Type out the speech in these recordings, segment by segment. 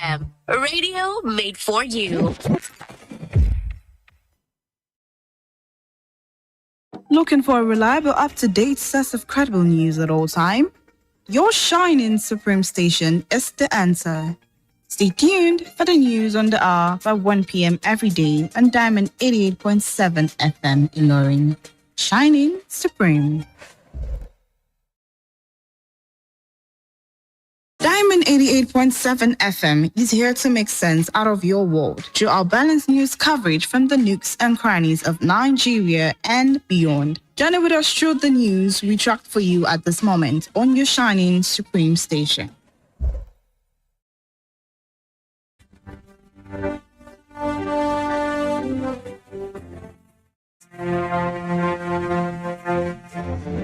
FM, radio made for you. Looking for a reliable, up-to-date source of credible news at all time? Your shining Supreme station is the answer. Stay tuned for the news on the hour by 1 p.m. every day on Diamond 88.7 FM Ilorin. Shining Supreme. Diamond 88.7 FM is here to make sense out of your world through our balanced news coverage from the nooks and crannies of Nigeria and beyond. Journey with us through the news we tracked for you at this moment on your shining Supreme station.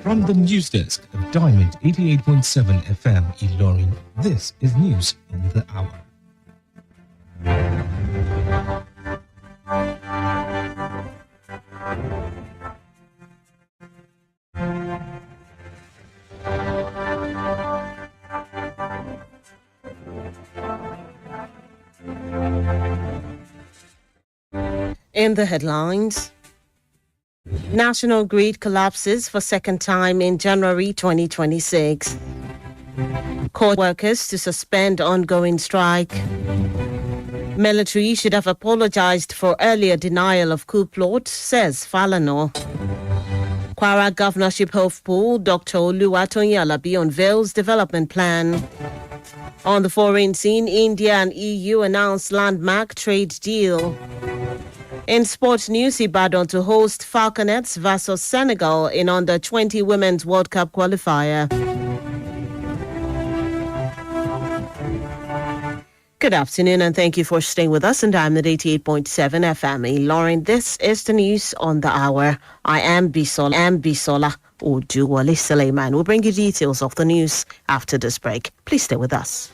From the news desk of Diamond 88.7 FM Ilorin, this is News on the Hour. In the headlines, National Grid collapses for second time in January 2026. Court workers to suspend ongoing strike. Military should have apologized for earlier denial of coup plot, says Falana. Kwara governorship hopeful Dr. Oluwatoyin Alabi unveils development plan. On the foreign scene, India and EU announced landmark trade deal. In sports news, Ibadan to host Falconets versus Senegal in Under-20 Women's World Cup qualifier. Good afternoon and thank you for staying with us, and I'm at 88.7 FM. Lauren, this is the news on the hour. I am Bisola Oduwole Suleiman. We'll bring you details of the news after this break. Please stay with us.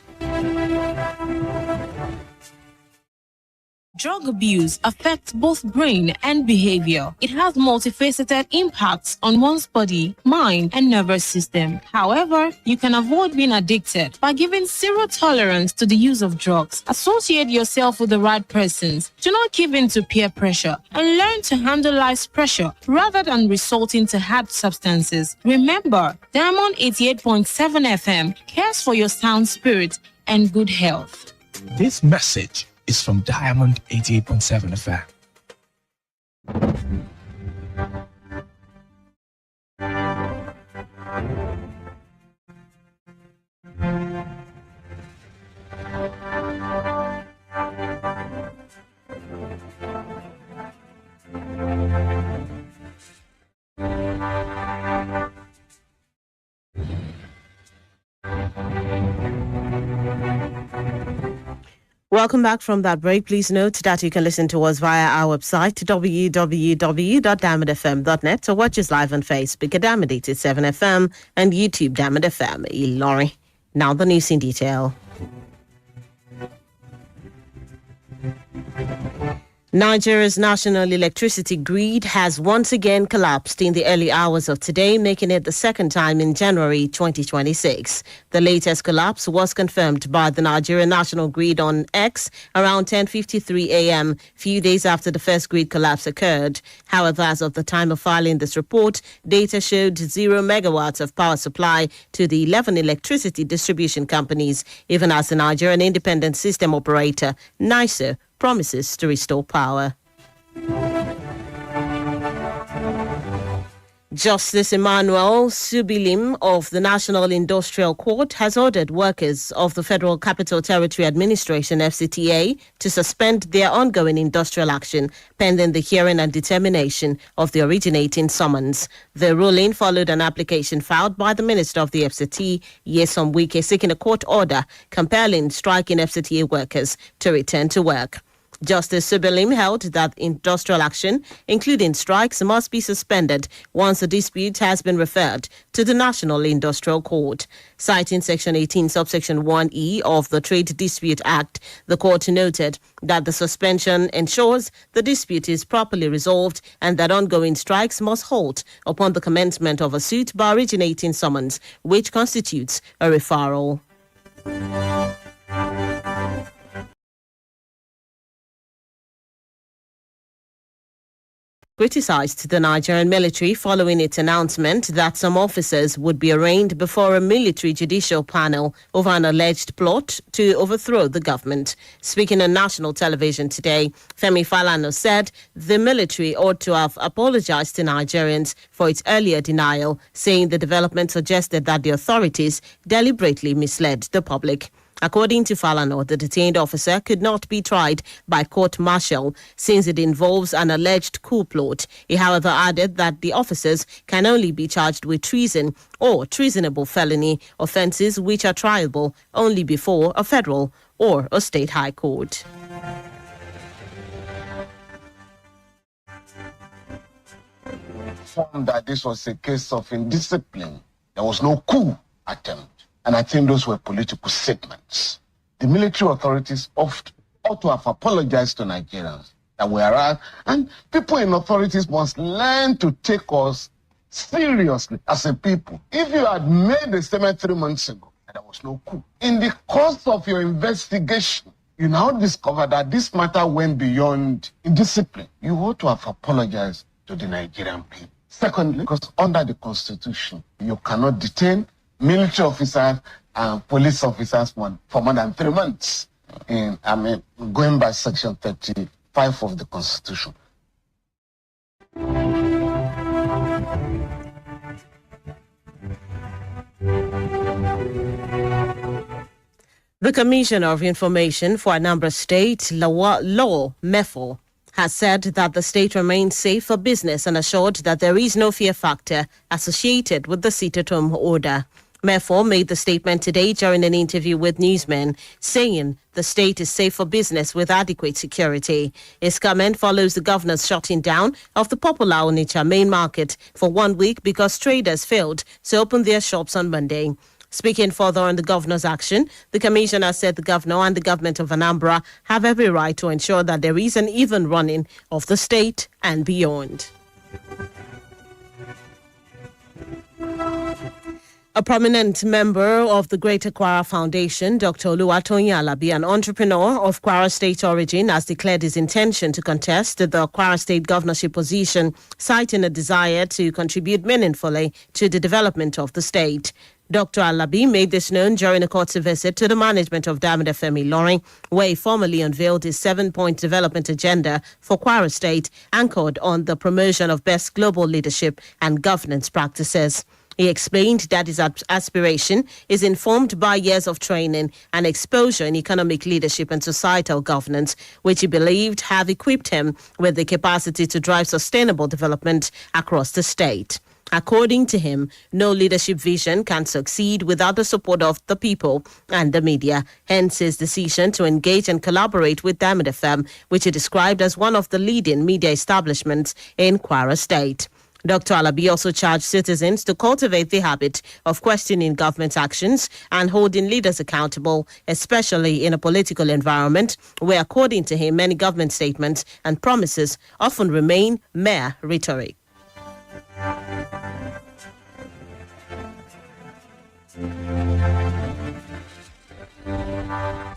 Drug abuse affects both brain and behavior. It has multifaceted impacts on one's body, mind, and nervous system. However, you can avoid being addicted by giving zero tolerance to the use of drugs. Associate yourself with the right persons. Do not give in to peer pressure and learn to handle life's pressure rather than resorting to hard substances. Remember, Diamond 88.7 FM cares for your sound spirit and good health. This message is from Diamond 88.7 FM. Welcome back from that break. Please note that you can listen to us via our website, www.diamondfm.net, or watch us live on Facebook at Diamond 87 FM and YouTube Diamond FM Ilorin. Now the news in detail. Nigeria's national electricity grid has once again collapsed in the early hours of today, making it the second time in January 2026. The latest collapse was confirmed by the Nigerian National Grid on X around 10:53 a.m., few days after the first grid collapse occurred. However, as of the time of filing this report, data showed 0 megawatts of power supply to the 11 electricity distribution companies, even as the Nigerian Independent System Operator, NISO, promises to restore power. Justice Emmanuel Subilim of the National Industrial Court has ordered workers of the Federal Capital Territory Administration, FCTA, to suspend their ongoing industrial action pending the hearing and determination of the originating summons. The ruling followed an application filed by the Minister of the FCT, Nyesom Wike, seeking a court order compelling striking FCTA workers to return to work. Justice Subilim held that industrial action, including strikes, must be suspended once a dispute has been referred to the National Industrial Court. Citing Section 18, subsection 1E of the Trade Dispute Act, the court noted that the suspension ensures the dispute is properly resolved and that ongoing strikes must halt upon the commencement of a suit by originating summons, which constitutes a referral. criticized the Nigerian military following its announcement that some officers would be arraigned before a military judicial panel over an alleged plot to overthrow the government. Speaking on national television today, Femi Falana said the military ought to have apologized to Nigerians for its earlier denial, saying the development suggested that the authorities deliberately misled the public. According to Falana, the detained officer could not be tried by court-martial since it involves an alleged coup plot. He, however, added that the officers can only be charged with treason or treasonable felony offences which are triable only before a federal or a state high court. Found that this was a case of indiscipline. There was no coup attempt. And I think those were political statements. The military authorities ought to have apologized to Nigerians that we are, and people in authorities must learn to take us seriously as a people. If you had made a statement 3 months ago and there was no coup, in the course of your investigation, you now discover that this matter went beyond indiscipline. You ought to have apologized to the Nigerian people. Secondly, because under the Constitution, you cannot detain military officers and police officers for more than 3 months. Going by Section 35 of the Constitution. The Commissioner of Information for Anambra State, Law Mefo, has said that the state remains safe for business and assured that there is no fear factor associated with the sit-at-home order. Mefo made the statement today during an interview with newsmen, saying the state is safe for business with adequate security. His comment follows the governor's shutting down of the popular Onitsha main market for 1 week because traders failed to open their shops on Monday. Speaking further on the governor's action, the commissioner said the governor and the government of Anambra have every right to ensure that there is an even running of the state and beyond. A prominent member of the Greater Kwara Foundation, Dr. Oluwatoyin Alabi, an entrepreneur of Kwara State origin, has declared his intention to contest the Kwara State governorship position, citing a desire to contribute meaningfully to the development of the state. Dr. Alabi made this known during a courtesy visit to the management of Diamond FM Ilorin, where he formally unveiled his 7-point development agenda for Kwara State, anchored on the promotion of best global leadership and governance practices. He explained that his aspiration is informed by years of training and exposure in economic leadership and societal governance, which he believed have equipped him with the capacity to drive sustainable development across the state. According to him, no leadership vision can succeed without the support of the people and the media. Hence his decision to engage and collaborate with Diamond FM, which he described as one of the leading media establishments in Kwara State. Dr. Alabi also charged citizens to cultivate the habit of questioning government actions and holding leaders accountable, especially in a political environment where, according to him, many government statements and promises often remain mere rhetoric.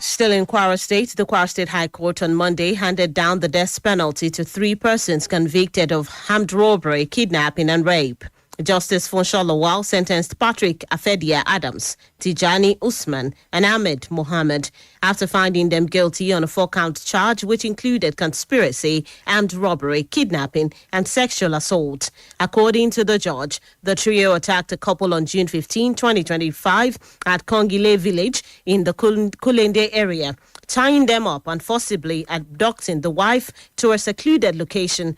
Still in Kwara State, the Kwara State High Court on Monday handed down the death penalty to 3 persons convicted of armed robbery, kidnapping and rape. Justice Funsho Lawal sentenced Patrick Afedia Adams, Tijani Usman and Ahmed Mohammed after finding them guilty on a 4-count charge which included conspiracy, armed robbery, kidnapping and sexual assault. According to the judge, the trio attacked a couple on June 15, 2025 at Kongile village in the Kulende area, tying them up and forcibly abducting the wife to a secluded location,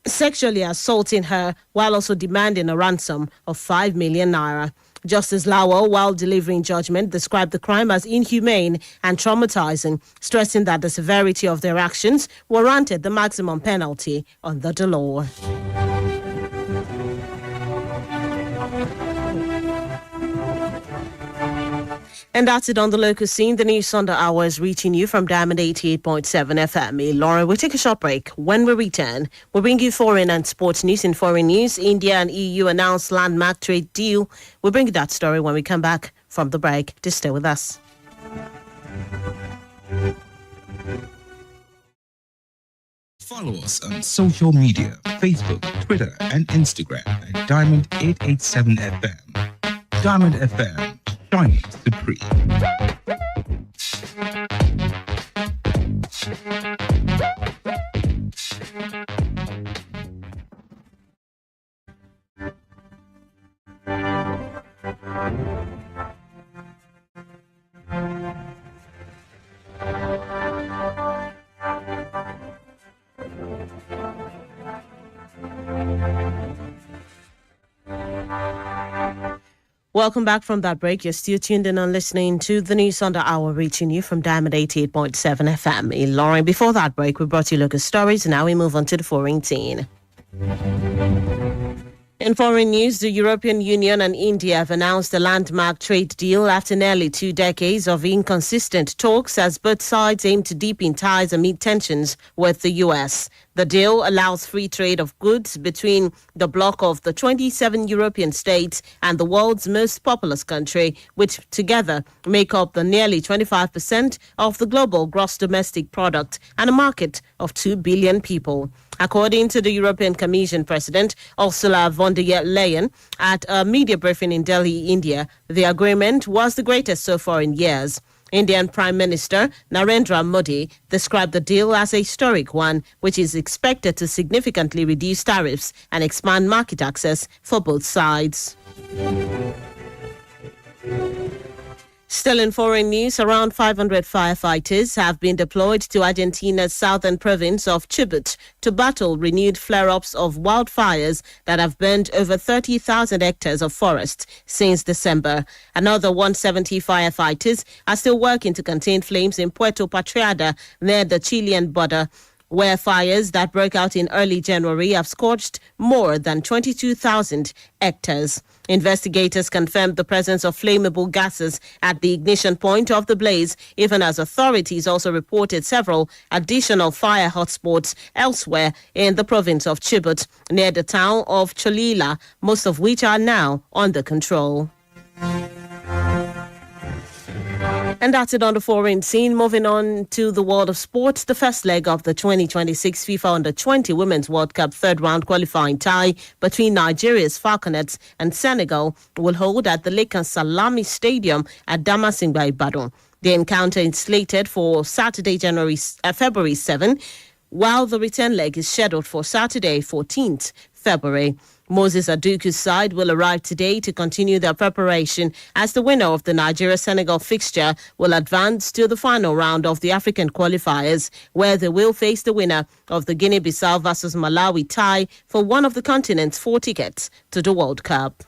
sexually assaulting her while also demanding a ransom of 5 million naira. Justice Lawal, while delivering judgment, described the crime as inhumane and traumatizing, stressing that the severity of their actions warranted the maximum penalty under the law. And that's it on the local scene. The news on the hour is reaching you from Diamond 88.7 FM. Laura, we'll take a short break. When we return, we'll bring you foreign and sports news. In foreign news, India and EU announced landmark trade deal. We'll bring you that story when we come back from the break. Just stay with us. Follow us on social media, Facebook, Twitter, and Instagram at Diamond 887 FM. Diamond FM, shining supreme. Welcome back from that break. You're still tuned in and listening to the news on the hour, reaching you from Diamond 88.7 FM in Loring. Before that break, we brought you local stories. Now we move on to the foreign scene. In foreign news, the European Union and India have announced a landmark trade deal after nearly 2 decades of inconsistent talks as both sides aim to deepen ties amid tensions with the US. The deal allows free trade of goods between the bloc of the 27 European states and the world's most populous country, which together make up the nearly 25% of the global gross domestic product and a market of 2 billion people. According to the European Commission President Ursula von der Leyen at a media briefing in Delhi, India, the agreement was the greatest so far in years. Indian Prime Minister Narendra Modi described the deal as a historic one, which is expected to significantly reduce tariffs and expand market access for both sides. Still in foreign news, around 500 firefighters have been deployed to Argentina's southern province of Chubut to battle renewed flare-ups of wildfires that have burned over 30,000 hectares of forest since December. Another 170 firefighters are still working to contain flames in Puerto Patriada near the Chilean border, where fires that broke out in early January have scorched more than 22,000 hectares. Investigators confirmed the presence of flammable gases at the ignition point of the blaze, even as authorities also reported several additional fire hotspots elsewhere in the province of Chubut, near the town of Cholila, most of which are now under control. And that's it on the foreign scene. Moving on to the world of sports, the first leg of the 2026 FIFA Under-20 Women's World Cup third-round qualifying tie between Nigeria's Falconets and Senegal will hold at the Lekan Salami Stadium at Damasinga, Ibadan. The encounter is slated for Saturday, February 7, while the return leg is scheduled for Saturday, 14th February. Moses Aduku's side will arrive today to continue their preparation as the winner of the Nigeria-Senegal fixture will advance to the final round of the African qualifiers, where they will face the winner of the Guinea-Bissau versus Malawi tie for one of the continent's 4 tickets to the World Cup.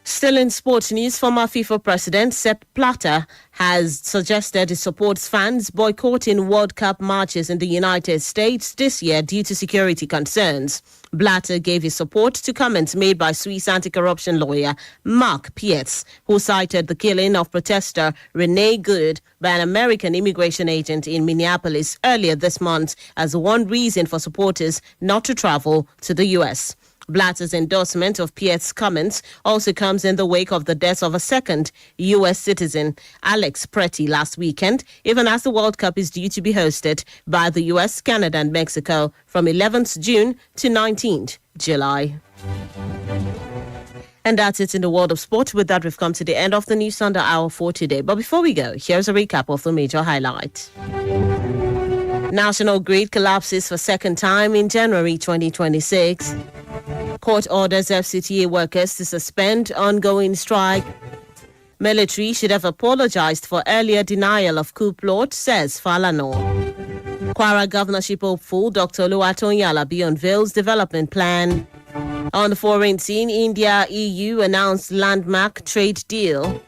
Still in sports news, former FIFA president Sepp Blatter has suggested he supports fans boycotting World Cup matches in the United States this year due to security concerns. Blatter gave his support to comments made by Swiss anti-corruption lawyer Mark Pietz, who cited the killing of protester Renee Good by an American immigration agent in Minneapolis earlier this month as one reason for supporters not to travel to the U.S. Blatter's endorsement of Piet's comments also comes in the wake of the death of a second U.S. citizen, Alex Pretty, last weekend, even as the World Cup is due to be hosted by the U.S., Canada and Mexico from 11th June to 19th July. And that's it in the world of sport. With that, we've come to the end of the News Under Hour for today. But before we go, here's a recap of the major highlights. National grid collapses for second time in January 2026. Court orders FCTA workers to suspend ongoing strike. Military should have apologized for earlier denial of coup plot, says Falana. Kwara governorship hopeful Dr. Oluwatoyin Alabi unveils development plan. On the foreign scene, India, EU announced landmark trade deal.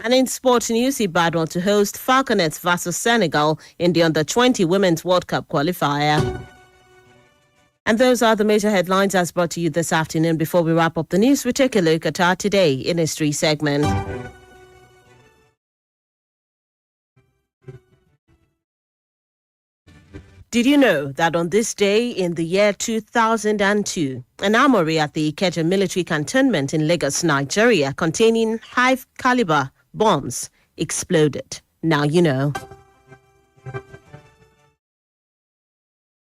And in sports news, Ibadan to host Falconets versus Senegal in the Under-20 Women's World Cup qualifier. And those are the major headlines as brought to you this afternoon. Before we wrap up the news, we take a look at our Today in History segment. Did you know that on this day in the year 2002, an armory at the Ikeja military cantonment in Lagos, Nigeria, containing high-caliber bombs exploded? Now you know.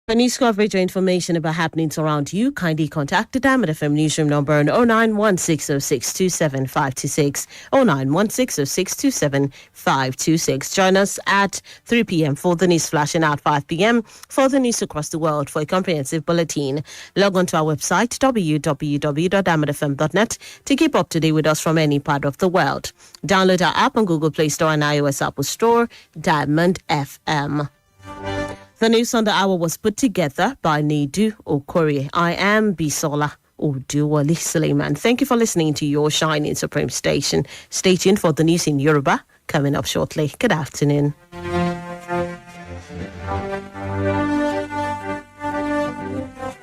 For news coverage or information about happenings around you, kindly contact the Diamond FM newsroom number on 09160627 09160627 Join us at 3 p.m. for the news flash and at 5 p.m. for the news across the world. For a comprehensive bulletin, log on to our website www.diamondfm.net to keep up to date with us from any part of the world. Download our app on Google Play Store and iOS Apple Store, Diamond FM. The news on the hour was put together by Nidu Okorie. I am Bisola Oduwole Suleiman. Thank you for listening to your Shining Supreme station. Stay tuned for the news in Yoruba coming up shortly. Good afternoon.